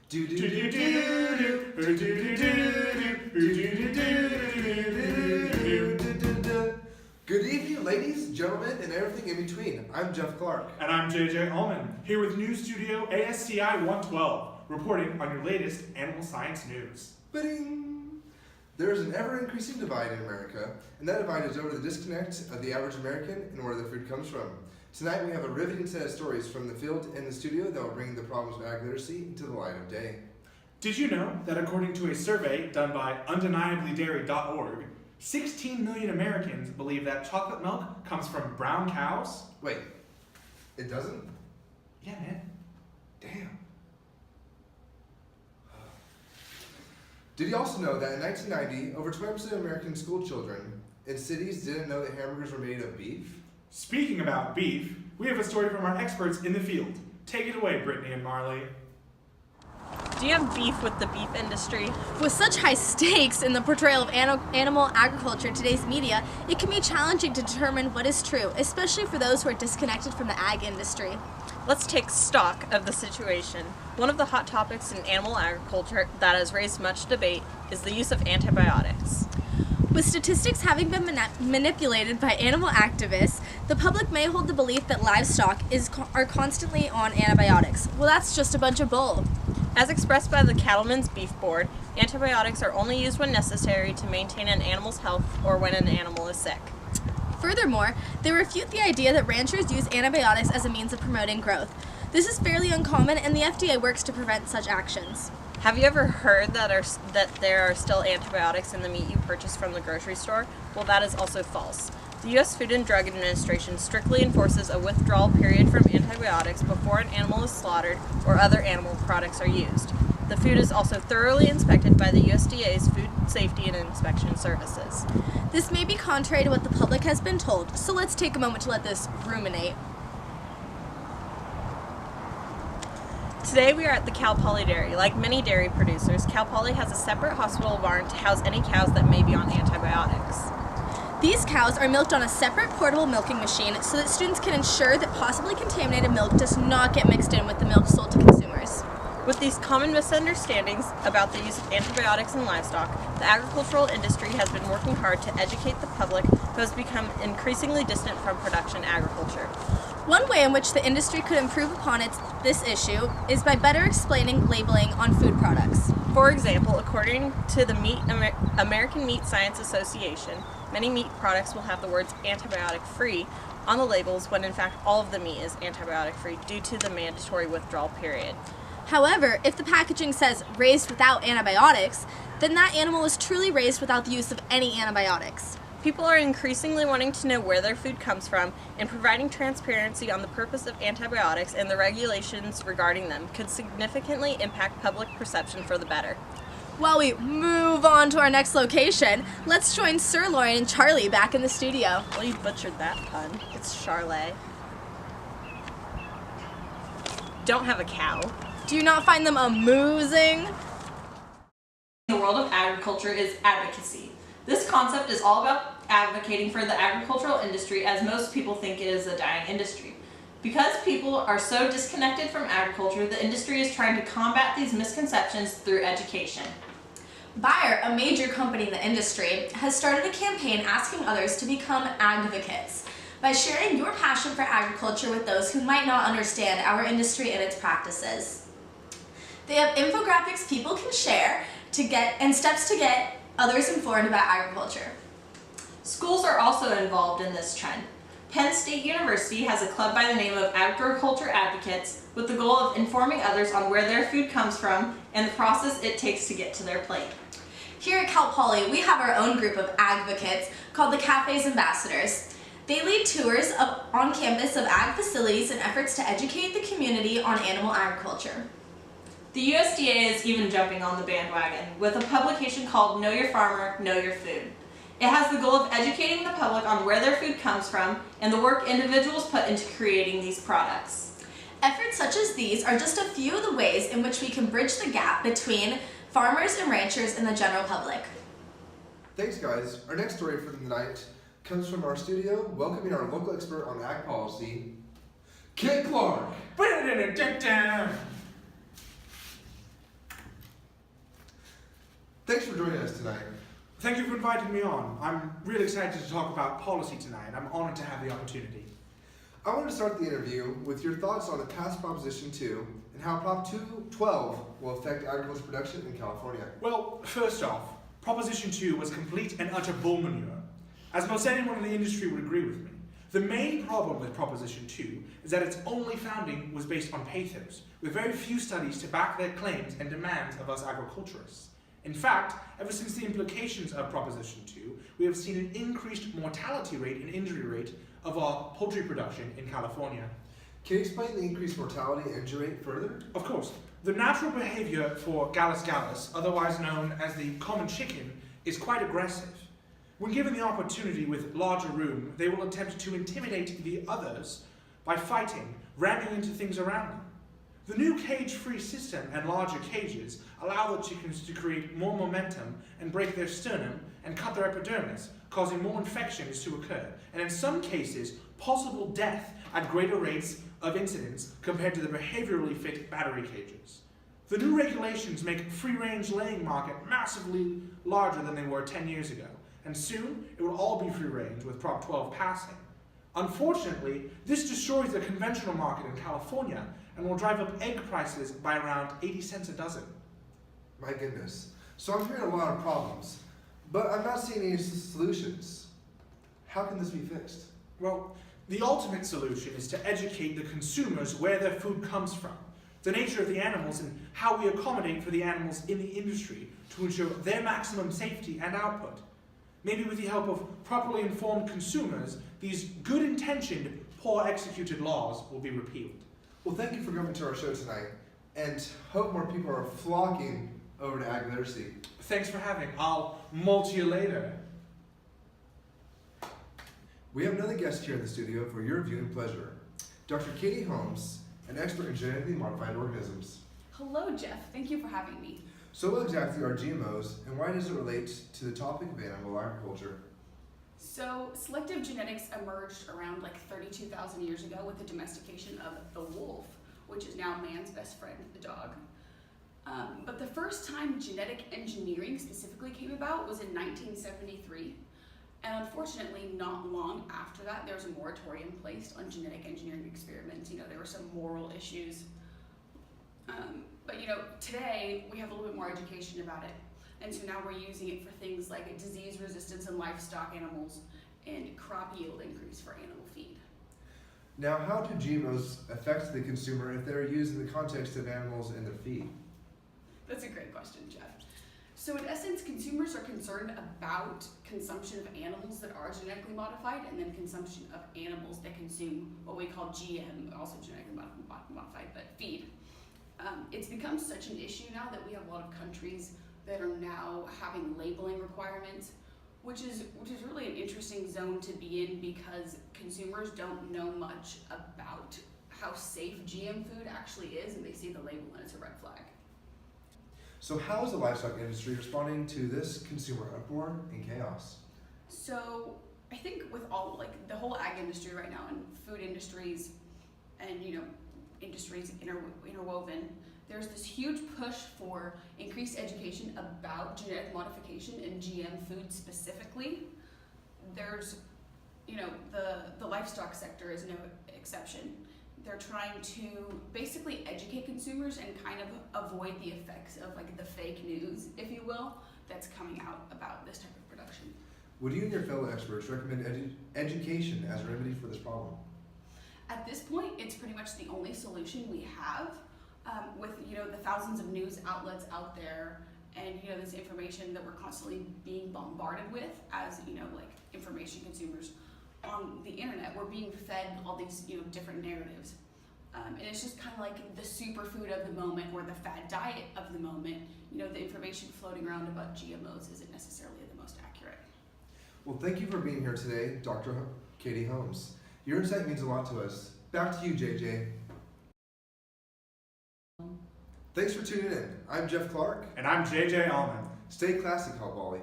Good evening, ladies, gentlemen, and everything in between. I'm Jeff Clark. And I'm JJ Ullman, here with News Studio ASCI 112, reporting on your latest animal science news. Ba-ding! There is an ever-increasing divide in America, and that divide is over the disconnect of the average American and where their food comes from. Tonight we have a riveting set of stories from the field and the studio that will bring the problems of ag literacy into the light of day. Did you know that according to a survey done by undeniablydairy.org, 16 million Americans believe that chocolate milk comes from brown cows? Wait, it doesn't? Yeah, man. Damn. Did you also know that in 1990, over 20% of American school children in cities didn't know that hamburgers were made of beef? Speaking about beef, we have a story from our experts in the field. Take it away, Brittany and Marley. Do you have beef with the beef industry? With such high stakes in the portrayal of animal agriculture in today's media, it can be challenging to determine what is true, especially for those who are disconnected from the ag industry. Let's take stock of the situation. One of the hot topics in animal agriculture that has raised much debate is the use of antibiotics. With statistics having been manipulated by animal activists, the public may hold the belief that livestock are constantly on antibiotics. Well, that's just a bunch of bull. As expressed by the Cattlemen's Beef Board, antibiotics are only used when necessary to maintain an animal's health or when an animal is sick. Furthermore, they refute the idea that ranchers use antibiotics as a means of promoting growth. This is fairly uncommon, and the FDA works to prevent such actions. Have you ever heard that there are still antibiotics in the meat you purchase from the grocery store? Well, that is also false. The U.S. Food and Drug Administration strictly enforces a withdrawal period from antibiotics before an animal is slaughtered or other animal products are used. The food is also thoroughly inspected by the USDA's Food Safety and Inspection Services. This may be contrary to what the public has been told, so let's take a moment to let this ruminate. Today we are at the Cal Poly Dairy. Like many dairy producers, Cal Poly has a separate hospital barn to house any cows that may be on antibiotics. These cows are milked on a separate portable milking machine so that students can ensure that possibly contaminated milk does not get mixed in with the milk sold to consumers. With these common misunderstandings about the use of antibiotics in livestock, the agricultural industry has been working hard to educate the public who has become increasingly distant from production agriculture. One way in which the industry could improve upon this issue is by better explaining labeling on food products. For example, according to the American Meat Science Association, many meat products will have the words antibiotic-free on the labels when in fact all of the meat is antibiotic-free due to the mandatory withdrawal period. However, if the packaging says raised without antibiotics, then that animal was truly raised without the use of any antibiotics. People are increasingly wanting to know where their food comes from, and providing transparency on the purpose of antibiotics and the regulations regarding them could significantly impact public perception for the better. While we move on to our next location, let's join Sirloin and Charlie back in the studio. Well, you butchered that pun. It's Charlet. Don't have a cow. Do you not find them amusing? The world of agriculture is advocacy. This concept is all about advocating for the agricultural industry, as most people think it is a dying industry. Because people are so disconnected from agriculture, the industry is trying to combat these misconceptions through education. Bayer, a major company in the industry, has started a campaign asking others to become advocates by sharing your passion for agriculture with those who might not understand our industry and its practices. They have infographics people can share and steps to get others informed about agriculture. Schools are also involved in this trend. Penn State University has a club by the name of Agriculture Advocates with the goal of informing others on where their food comes from and the process it takes to get to their plate. Here at Cal Poly, we have our own group of advocates called the Cafe's Ambassadors. They lead tours on campus of ag facilities in efforts to educate the community on animal agriculture. The USDA is even jumping on the bandwagon with a publication called Know Your Farmer, Know Your Food. It has the goal of educating the public on where their food comes from and the work individuals put into creating these products. Efforts such as these are just a few of the ways in which we can bridge the gap between farmers and ranchers and the general public. Thanks, guys. Our next story for the night comes from our studio, welcoming our local expert on ag policy, Kit Clark. Thanks for joining us tonight. Thank you for inviting me on. I'm really excited to talk about policy tonight. I'm honored to have the opportunity. I want to start the interview with your thoughts on the past Proposition 2 and how Prop 212 will affect agriculture production in California. Well, first off, Proposition 2 was complete and utter bull manure, as most anyone in the industry would agree with me. The main problem with Proposition 2 is that its only founding was based on pathos, with very few studies to back their claims and demands of us agriculturists. In fact, ever since the implications of Proposition 2, we have seen an increased mortality rate and injury rate of our poultry production in California. Can you explain the increased mortality and injury rate further? Of course. The natural behavior for Gallus gallus, otherwise known as the common chicken, is quite aggressive. When given the opportunity with larger room, they will attempt to intimidate the others by fighting, ramming into things around them. The new cage-free system and larger cages allow the chickens to create more momentum and break their sternum and cut their epidermis, causing more infections to occur, and in some cases, possible death at greater rates of incidence compared to the behaviorally fit battery cages. The new regulations make free-range laying market massively larger than they were 10 years ago, and soon it will all be free-range with Prop 12 passing. Unfortunately, this destroys the conventional market in California and will drive up egg prices by around 80 cents a dozen. My goodness. So I'm hearing a lot of problems, but I'm not seeing any solutions. How can this be fixed? Well, the ultimate solution is to educate the consumers where their food comes from, the nature of the animals, and how we accommodate for the animals in the industry to ensure their maximum safety and output. Maybe with the help of properly informed consumers, these good-intentioned, poor-executed laws will be repealed. Well, thank you for coming to our show tonight, and hope more people are flocking over to ag literacy. Thanks for having. I'll mulch you later. We have another guest here in the studio for your viewing pleasure. Dr. Katie Holmes, an expert in genetically modified organisms. Hello, Jeff. Thank you for having me. So what exactly are GMOs, and why does it relate to the topic of animal agriculture? So, selective genetics emerged around like 32,000 years ago with the domestication of the wolf, which is now man's best friend, the dog. But the first time genetic engineering specifically came about was in 1973. And unfortunately, not long after that, there was a moratorium placed on genetic engineering experiments. You know, there were some moral issues. But you know, today we have a little bit more education about it. And so now we're using it for things like disease resistance in livestock animals and crop yield increase for animal feed. Now, how do GMOs affect the consumer if they're used in the context of animals in their feed? That's a great question, Jeff. So in essence, consumers are concerned about consumption of animals that are genetically modified and then consumption of animals that consume what we call GM, also genetically modified, but feed. It's become such an issue now that we have a lot of countries that are now having labeling requirements, which is really an interesting zone to be in because consumers don't know much about how safe GM food actually is, and they see the label and it's a red flag. So how is the livestock industry responding to this consumer uproar and chaos? So I think with all, like the whole ag industry right now and food industries and, you know, industries interwoven, there's this huge push for increased education about genetic modification and GM food specifically. There's, you know, the livestock sector is no exception. They're trying to basically educate consumers and kind of avoid the effects of like the fake news, if you will, that's coming out about this type of production. Would you and your fellow experts recommend education as a remedy for this problem? At this point, it's pretty much the only solution we have with, you know, the thousands of news outlets out there and, you know, this information that we're constantly being bombarded with as, you know, like information consumers on the internet. We're being fed all these, you know, different narratives. And it's just kind of like the superfood of the moment or the fad diet of the moment. You know, the information floating around about GMOs isn't necessarily the most accurate. Well, thank you for being here today, Dr. Katie Holmes. Your insight means a lot to us. Back to you, JJ. Thanks for tuning in. I'm Jeff Clark. And I'm JJ Allman. Stay classy, Call Volley.